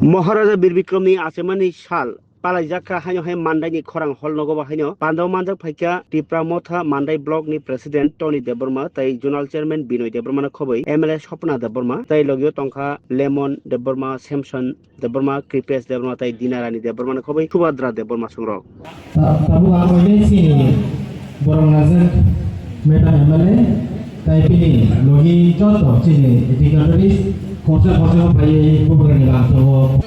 महाराजा बीर विक्रमनि आसेमानि साल पालाइजाखा हाइनो हाय मान्दाइनि खरां हल नगोबा हाइनो पान्दाव मानजाक फाइका टिप्रा मथा मान्दाइ ब्लक नि प्रेसिडेंट टनी देबबर्मा तै जोनाल चेयरमैन बिनय देबबर्मा खबै एमएलए सपना देबबर्मा तै लगियो टंका लेमन देबबर्मा सैमसन देबबर्मा कृपेश देबबर्मा तै दिनारानी देबबर्मा खबै सुभद्रा देबबर्मा संग्रह tabu amoi si borong nazar meta emale tai pini logi joto sini edikaris konser pai pemberani langsung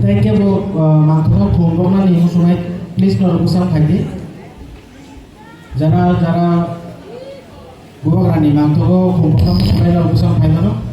Thank you, Mangtong Thunggongna ni musumai please nol busang thaidi. Jara buang rani Mangtong Thunggongna musumai nol busang thaidi no.